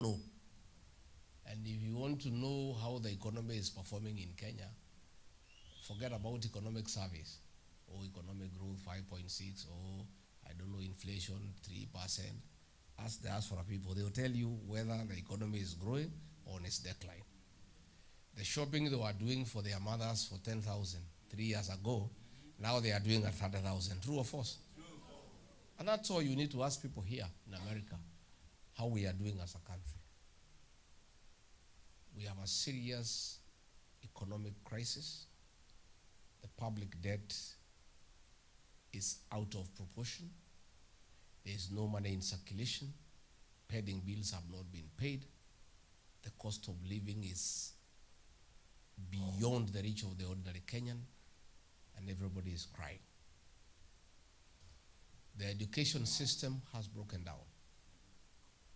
No. And if you want to know how the economy is performing in Kenya, forget about economic surveys or economic growth 5.6 or I don't know inflation 3%. Ask the diaspora people, they will tell you whether the economy is growing or on its decline. The shopping they were doing for their mothers for 10,000 3 years ago, now they are doing at 30,000. True or false? And that's all you need to ask people here in America, how we are doing as a country. We have a serious economic crisis. The public debt is out of proportion. There is no money in circulation. Pending bills have not been paid. The cost of living is beyond the reach of the ordinary Kenyan, and everybody is crying. The education system has broken down.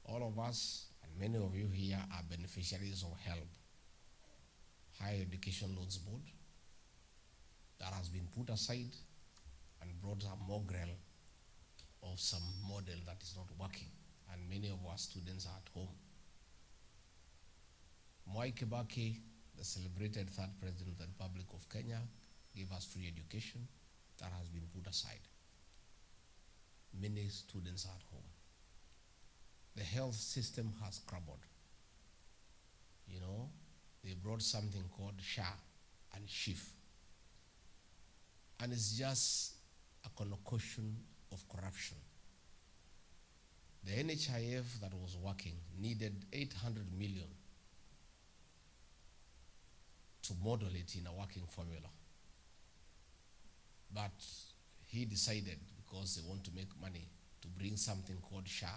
All of us, and many of you here, are beneficiaries of HELB, Higher Education Loans Board, that has been put aside and brought a mongrel of some model that is not working, and many of our students are at home. Mwai Kibaki, the celebrated third president of the Republic of Kenya, gave us free education. That has been put aside. Many students are at home. The health system has crumbled. You know, they brought something called SHA and SHIF. And it's just a concoction of corruption. The NHIF that was working needed 800 million to model it in a working formula. But he decided, because they want to make money, to bring something called SHA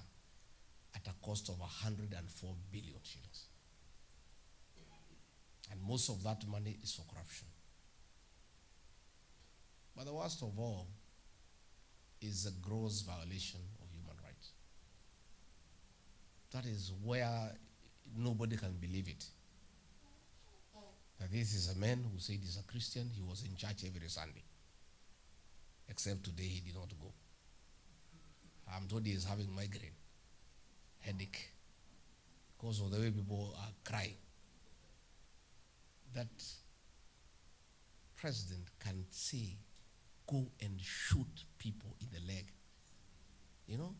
at a cost of 104 billion shillings. And most of that money is for corruption. But the worst of all is a gross violation of human rights. That is where nobody can believe it. That this is a man who said he's a Christian, he was in church every Sunday. Except today he did not go. I'm told he is having migraine, headache, because of the way people are crying. That president can say, go and shoot people in the leg. You know,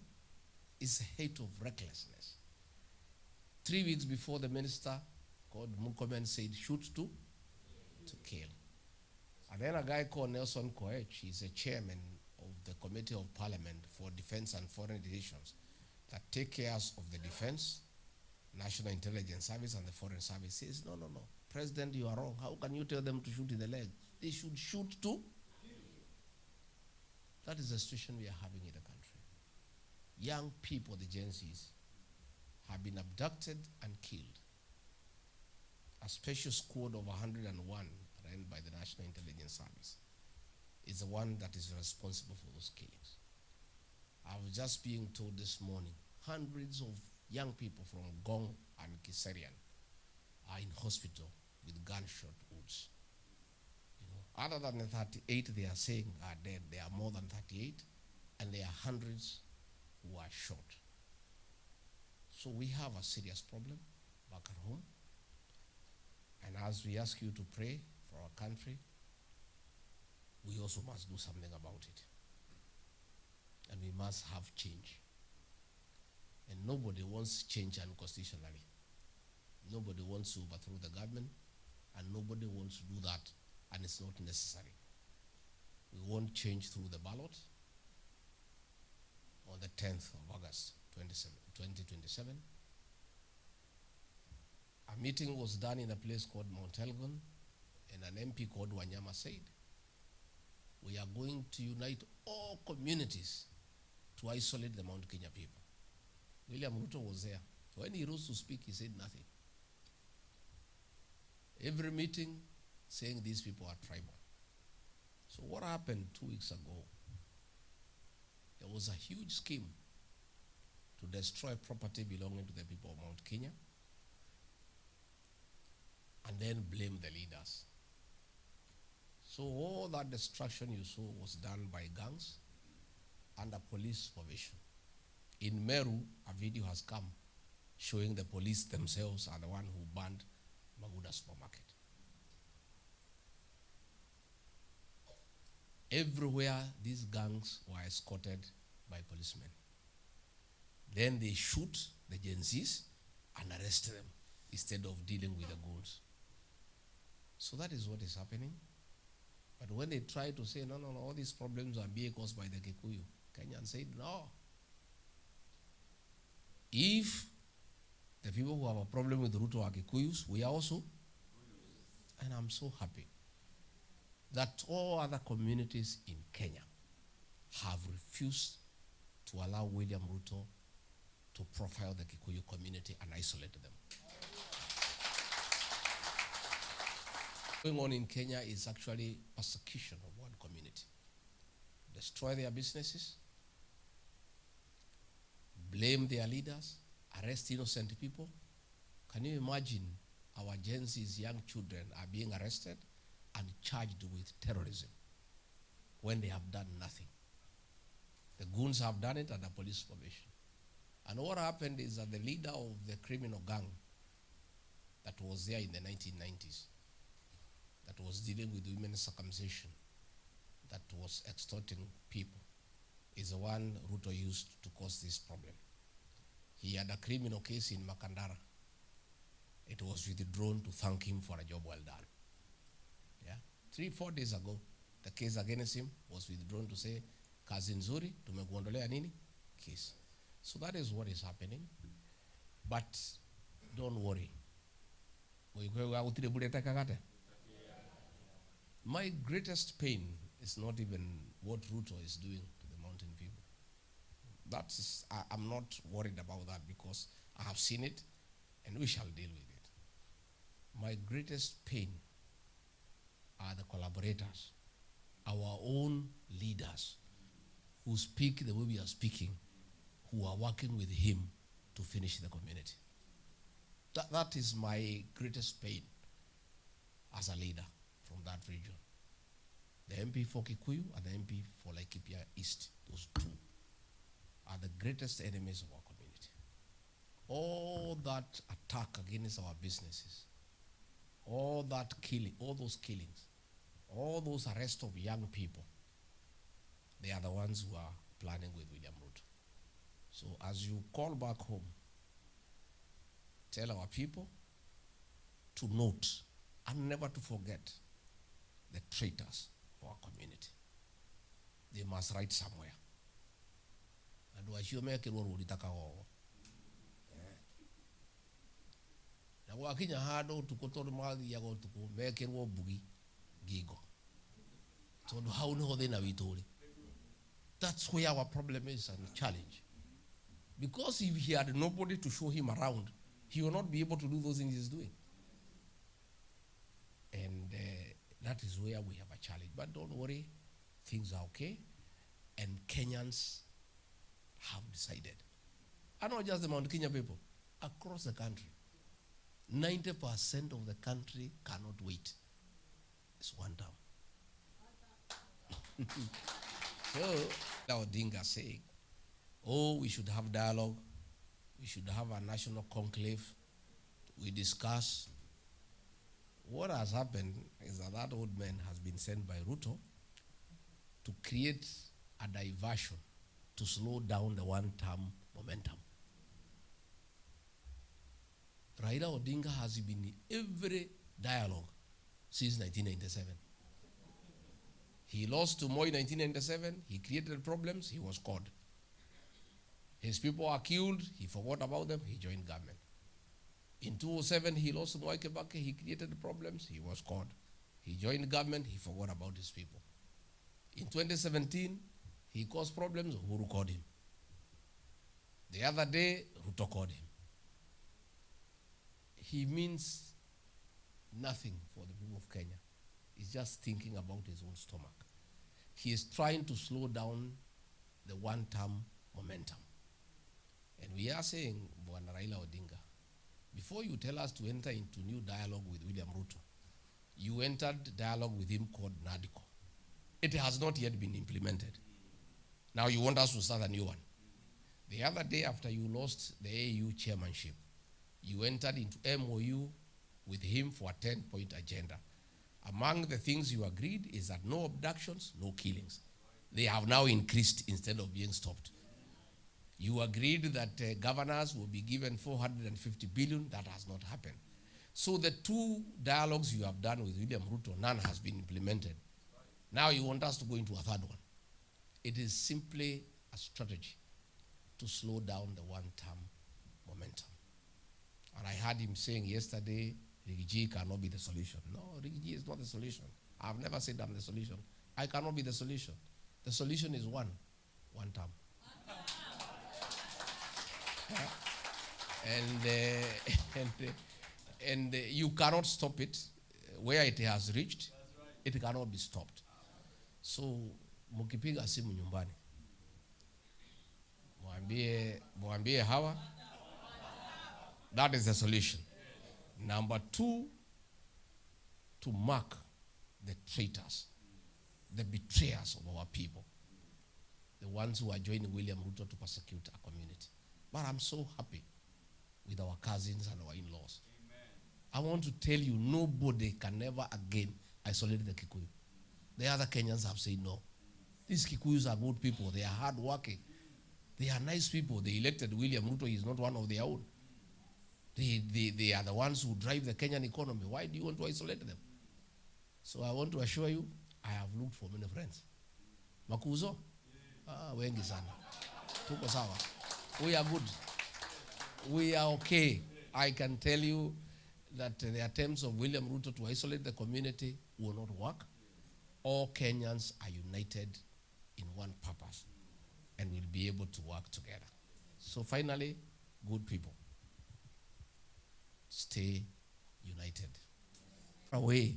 it's a hate of recklessness. 3 weeks before, the minister called Mukomen said, shoot to kill. And then a guy called Nelson Koech, he's a chairman of the Committee of Parliament for Defense and Foreign Relations that take care of the defense, National Intelligence Service, and the Foreign Service. Says, no. President, you are wrong. How can you tell them to shoot in the leg? They should shoot to. That is the situation we are having in the country. Young people, the Gen Zs, have been abducted and killed. A special squad of 101 run by the National Intelligence Service is the one that is responsible for those killings. I was just being told this morning, hundreds of young people from Gong and Kiserian are in hospital with gunshot wounds. You know, other than the 38 they are saying are dead, there are more than 38, and there are hundreds who are shot. So we have a serious problem back at home. And as we ask you to pray for our country, we also must do something about it. And we must have change. And nobody wants change unconstitutionally. Nobody wants to overthrow the government, and nobody wants to do that, and it's not necessary. We want change through the ballot on the 10th of August, 2027. A meeting was done in a place called Mount Elgon, and an MP called Wanyama said, we are going to unite all communities to isolate the Mount Kenya people. William Ruto was there. When he rose to speak, he said nothing. Every meeting saying these people are tribal. So what happened 2 weeks ago? There was a huge scheme to destroy property belonging to the people of Mount Kenya and then blame the leaders. So all that destruction you saw was done by gangs under police supervision. In Meru, a video has come showing the police themselves are the one who banned Maguda supermarket. Everywhere, these gangs were escorted by policemen. Then they shoot the Gen Zs and arrest them instead of dealing with the goons. So that is what is happening. But when they try to say, no, all these problems are being caused by the Kikuyu, Kenyans said, no. If the people who have a problem with Ruto are Kikuyus, we are also. And I'm so happy that all other communities in Kenya have refused to allow William Ruto to profile the Kikuyu community and isolate them. Going on in Kenya is actually persecution of one community. Destroy their businesses, blame their leaders, arrest innocent people. Can you imagine our Gen Z's young children are being arrested and charged with terrorism when they have done nothing? The goons have done it under police formation. And what happened is that the leader of the criminal gang that was there in the 1990s, that was dealing with women's circumcision, that was extorting people, is the one Ruto used to cause this problem. He had a criminal case in Makandara. It was withdrawn to thank him for a job well done. Yeah, 3-4 days ago, the case against him was withdrawn to say, kazi nzuri, tumekuondolea nini? Case. So that is what is happening. But don't worry. My greatest pain is not even what Ruto is doing to the mountain people. I'm not worried about that because I have seen it and we shall deal with it. My greatest pain are the collaborators, our own leaders who speak the way we are speaking, who are working with him to finish the community. That is my greatest pain as a leader from that region. The MP for Kikuyu and the MP for Laikipia East, those two are the greatest enemies of our community. All that attack against our businesses, all that killing, all those killings, all those arrests of young people, they are the ones who are planning with William Ruto. So as you call back home, tell our people to note and never to forget the traitors for our community. They must write somewhere. And we make it na wakinya hado tukotor mali yago tuko make it bugi gigo. So how no they na witori. That's where our problem is and challenge. Because if he had nobody to show him around, he will not be able to do those things he's doing. And that is where we have a challenge. But don't worry, things are okay. And Kenyans have decided. And not just the Mount Kenya people, across the country. 90% of the country cannot wait. It's one term. So, Odinga saying, oh, we should have dialogue. We should have a national conclave. We discuss. What has happened is that old man has been sent by Ruto to create a diversion to slow down the one-term momentum. Raila Odinga has been in every dialogue since 1997. He lost to Moi in 1997. He created problems. He was caught. His people are killed. He forgot about them. He joined government. In 2007, he lost to Mwai Kibaki. He created problems. He was caught. He joined government. He forgot about his people. In 2017, he caused problems. Uhuru called him. The other day, Ruto called him. He means nothing for the people of Kenya. He's just thinking about his own stomach. He is trying to slow down the one-term momentum. And we are saying, Bwana Raila Odinga, before you tell us to enter into new dialogue with William Ruto, you entered dialogue with him called NADCO. It has not yet been implemented. Now you want us to start a new one. The other day after you lost the AU chairmanship, You entered into MOU with him for a 10-point agenda. Among the things you agreed is that no abductions, no killings. They have now increased instead of being stopped. You agreed that governors will be given 450 billion. That has not happened. So the 2 dialogues you have done with William Ruto, none has been implemented. Now you want us to go into a third one. It is simply a strategy to slow down the one-term momentum. And I heard him saying yesterday, Rigiji cannot be the solution. No, Rigiji is not the solution. I've never said I'm the solution. I cannot be the solution. The solution is one term. And you cannot stop it. Where it has reached, it cannot be stopped. So, mukipiga simu nyumbani, mwambie hawa, that is the solution. Number 2, to mark the traitors, the betrayers of our people, the ones who are joining William Ruto to persecute our community. But I'm so happy with our cousins and our in-laws. I want to tell you, nobody can ever again isolate the Kikuyu. The other Kenyans have said no. These Kikuyus are good people. They are hardworking. They are nice people. They elected William Ruto. He is not one of their own. They are the ones who drive the Kenyan economy. Why do you want to isolate them? So I want to assure you, I have looked for many friends. Makuzo? Wengi sana. Tuko sawa. We are good. We are okay. I can tell you that the attempts of William Ruto to isolate the community will not work. All Kenyans are united in one purpose and will be able to work together. So finally, good people, stay united. Away,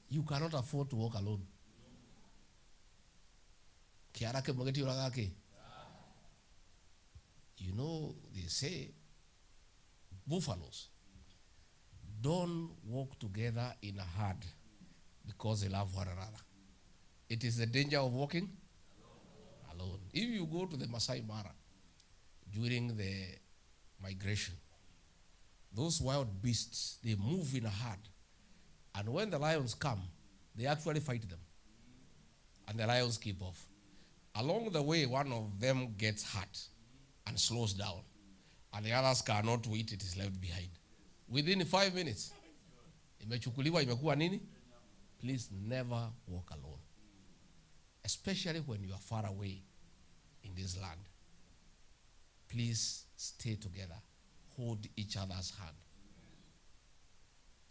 you cannot afford to walk alone. You know, they say buffaloes don't walk together in a herd because they love one another. It is the danger of walking alone. If you go to the Masai Mara during the migration, those wild beasts, they move in a herd. And when the lions come, they actually fight them. And the lions keep off. Along the way, one of them gets hurt and slows down. And the others cannot wait, it is left behind. Within 5 minutes, imechukuliwa imekuwa nini? Please never walk alone. Especially when you are far away in this land. Please stay together. Hold each other's hand.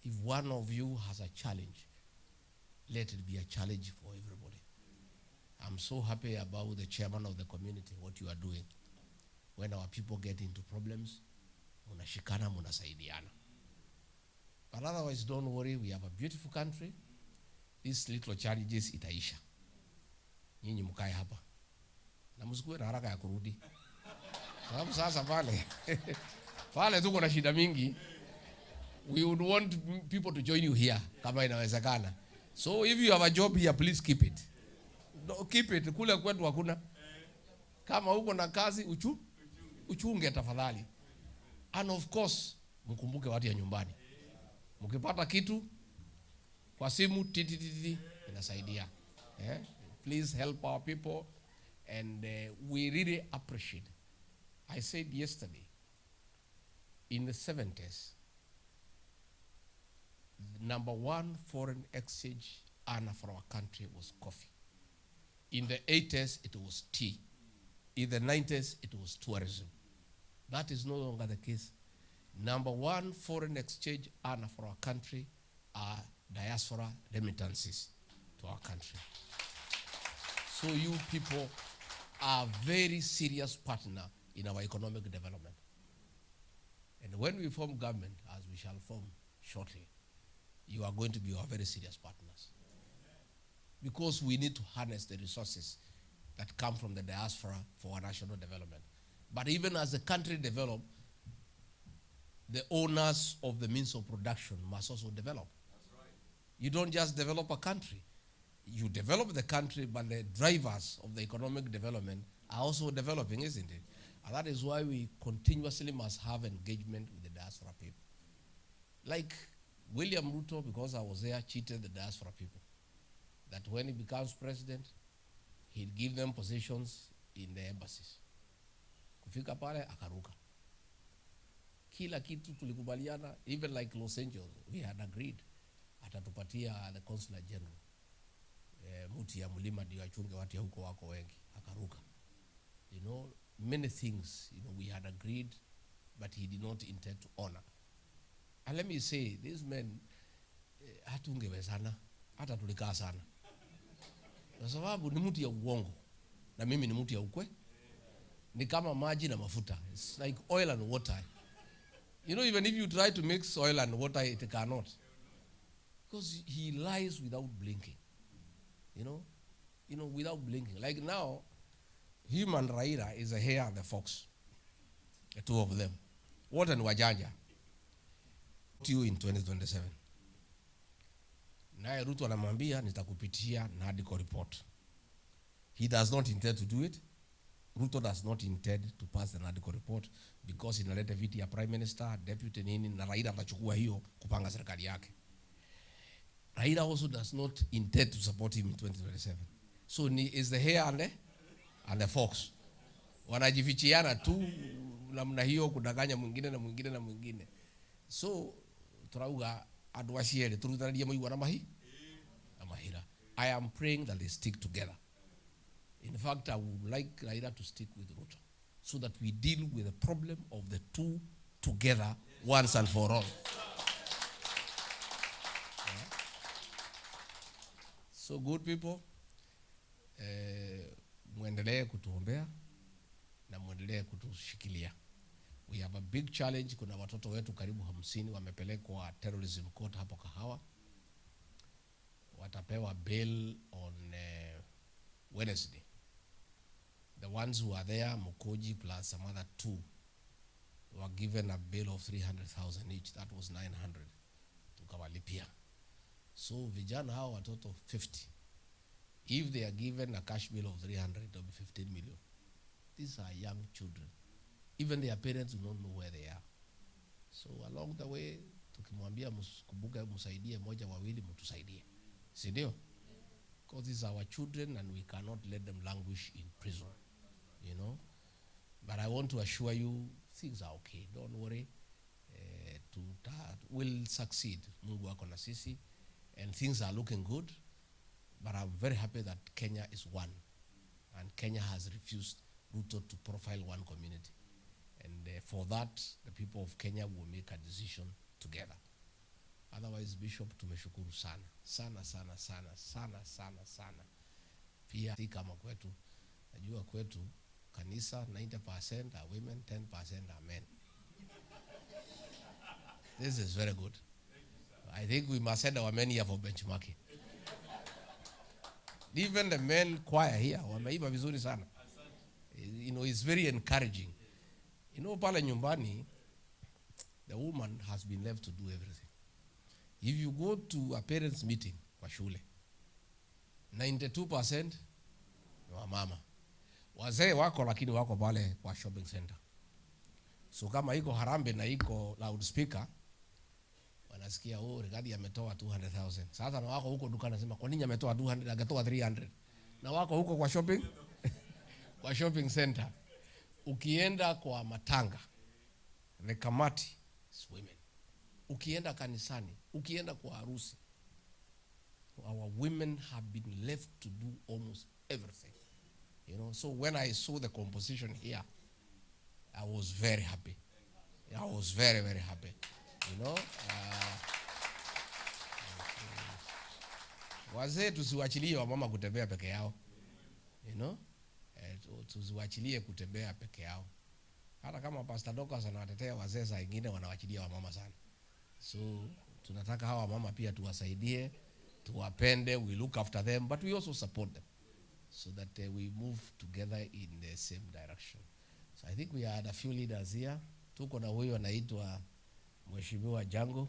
If one of you has a challenge, let it be a challenge for everybody. I'm so happy about the chairman of the community, what you are doing. When our people get into problems, munashikana, munasaidiana. But otherwise, don't worry, we have a beautiful country. These little challenges itaisha. Nyinyi mkae hapa. Na msikuwe na haraka ya kurudi. Sababu sasa pale tuko na shida mingi. We would want people to join you here kama inawezekana. So if you have a job here, please keep it. No, keep it. Kule kwetu hakuna. Kama uko na kazi uchunge tafadhali. And of course, mkumbuke watu ya nyumbani. Mkipata kitu kwa simu titi inasaidia. Please help our people, and we really appreciate. I said yesterday, in the 70s, the number 1 foreign exchange earner for our country was coffee. In the 80s, it was tea. In the 90s, it was tourism. That is no longer the case. Number 1 foreign exchange earner for our country are diaspora remittances to our country. So you people are a very serious partner in our economic development. And when we form government, as we shall form shortly, you are going to be our very serious partners. Because we need to harness the resources that come from the diaspora for our national development. But even as the country develops, the owners of the means of production must also develop. That's right. You don't just develop a country. You develop the country, but the drivers of the economic development are also developing, isn't it? And that is why we continuously must have engagement with the diaspora people. Like William Ruto, because I was there, cheated the diaspora people. That when he becomes president, he'd give them positions in the embassies. Kufika pale, akaruka. Kila kitu tulikubaliana, even like Los Angeles, we had agreed. Atatupatia the consular general. Muti ya mulima ndio achunge watu ya huko wako wengi. Akaruka. You know, many things, you know, we had agreed, but he did not intend to honor. And let me say, these men, hatungewezana, hata tulikaa sana. Kwa sababu ni mtu ya uongo, na mimi ni mtu ya ukwe. Ni kama maji na mafuta. It's like oil and water. You know, even if you try to mix oil and water, it cannot. Because he lies without blinking. You know, without blinking. Like now, him and Raila is a hare and the fox. The two of them. What and wajanja. To you in 2027. Naye Ruto anamwambia nitakupitia NADCO report. He does not intend to do it. Ruto does not intend to pass the NADCO report because inaleta viti ya prime minister, deputy nini, na Raila atachukua hiyo kupanga serikali yake. Raila also does not intend to support him in 2027. So is the hare and the fox. Wanajifichiana tu namna hiyo kudanganya mwingine na mwingine na mwingine. So turauga adwasiere turutanaria moigwa na mahira. I am praying that they stick together. In fact, I would like Raila to stick with Ruto so that we deal with the problem of the two together once and for all. So good people, muendelee kutuombea na muendelee kutushikilia. We have a big challenge. Kuna watoto wetu karibu 50 wamepelekwa terrorism court hapo Kahawa. Watapewa bail on Wednesday. The ones who are there, Mukoji plus some other 2, were given a bail of 300,000 each. That was 900. Tukawalipia. So vijana hao watoto 50. If they are given a cash bill of 300, it will be 15 million. These are young children. Even their parents do not know where they are. So along the way, tukimwambia mkumbuke msaidie moja wawili mtusaidie. Si ndio? Because these are our children and we cannot let them languish in prison. You know? But I want to assure you, things are okay. Don't worry. We'll succeed. Mungu ako na sisi. And things are looking good. But I'm very happy that Kenya is one. And Kenya has refused Ruto to profile one community. And for that, the people of Kenya will make a decision together. Otherwise, Bishop, tumeshukuru sana. Sana, sana, sana, sana, sana, sana. Pia, si kama kwetu, najua kwetu, kanisa 90% are women, 10% are men. This is very good. I think we must send our men here for benchmarking. Even the men choir here, wameiba vizuri sana. You know, it's very encouraging. You know, pale nyumbani, the woman has been left to do everything. If you go to a parents' meeting kwa shule, 92% ni wamama. Wazee wako lakini wako pale kwa shopping center. So kama iko harambe na iko loudspeaker, wanasikia Rigathi ametoa 200,000. Sasa na wako huko dukani nasema kwa nini ametoa 200, angetoa 300. Na wako huko kwa shopping kwa shopping center. Ukienda kwa matanga, the kamati is women. Ukienda kanisani, ukienda kwa harusi, our women have been left to do almost everything. You know, so when I saw the composition here, I was very happy. I was very, very happy. You know, wazee tusiwachilie wamama kutembea peke yao. You know, tusiwachilie kutembea peke yao. Hata kama Pastor Dokas anawatetea wazee saa nyingine wanawachilia wamama sana. So tunataka hawa mama pia tuwasaidie, tuwapende, we look after them, but we also support them so that we move together in the same direction. So I think we had a few leaders here. Tuko na huyo anaitwa Mheshimiwa Jango.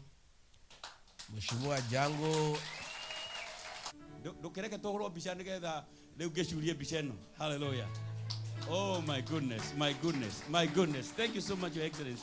Mheshimiwa Jango Dokereke togoro bishane getha leu geshurie bisheno. Hallelujah. Oh my goodness, my goodness, my goodness. Thank you so much, Your Excellency.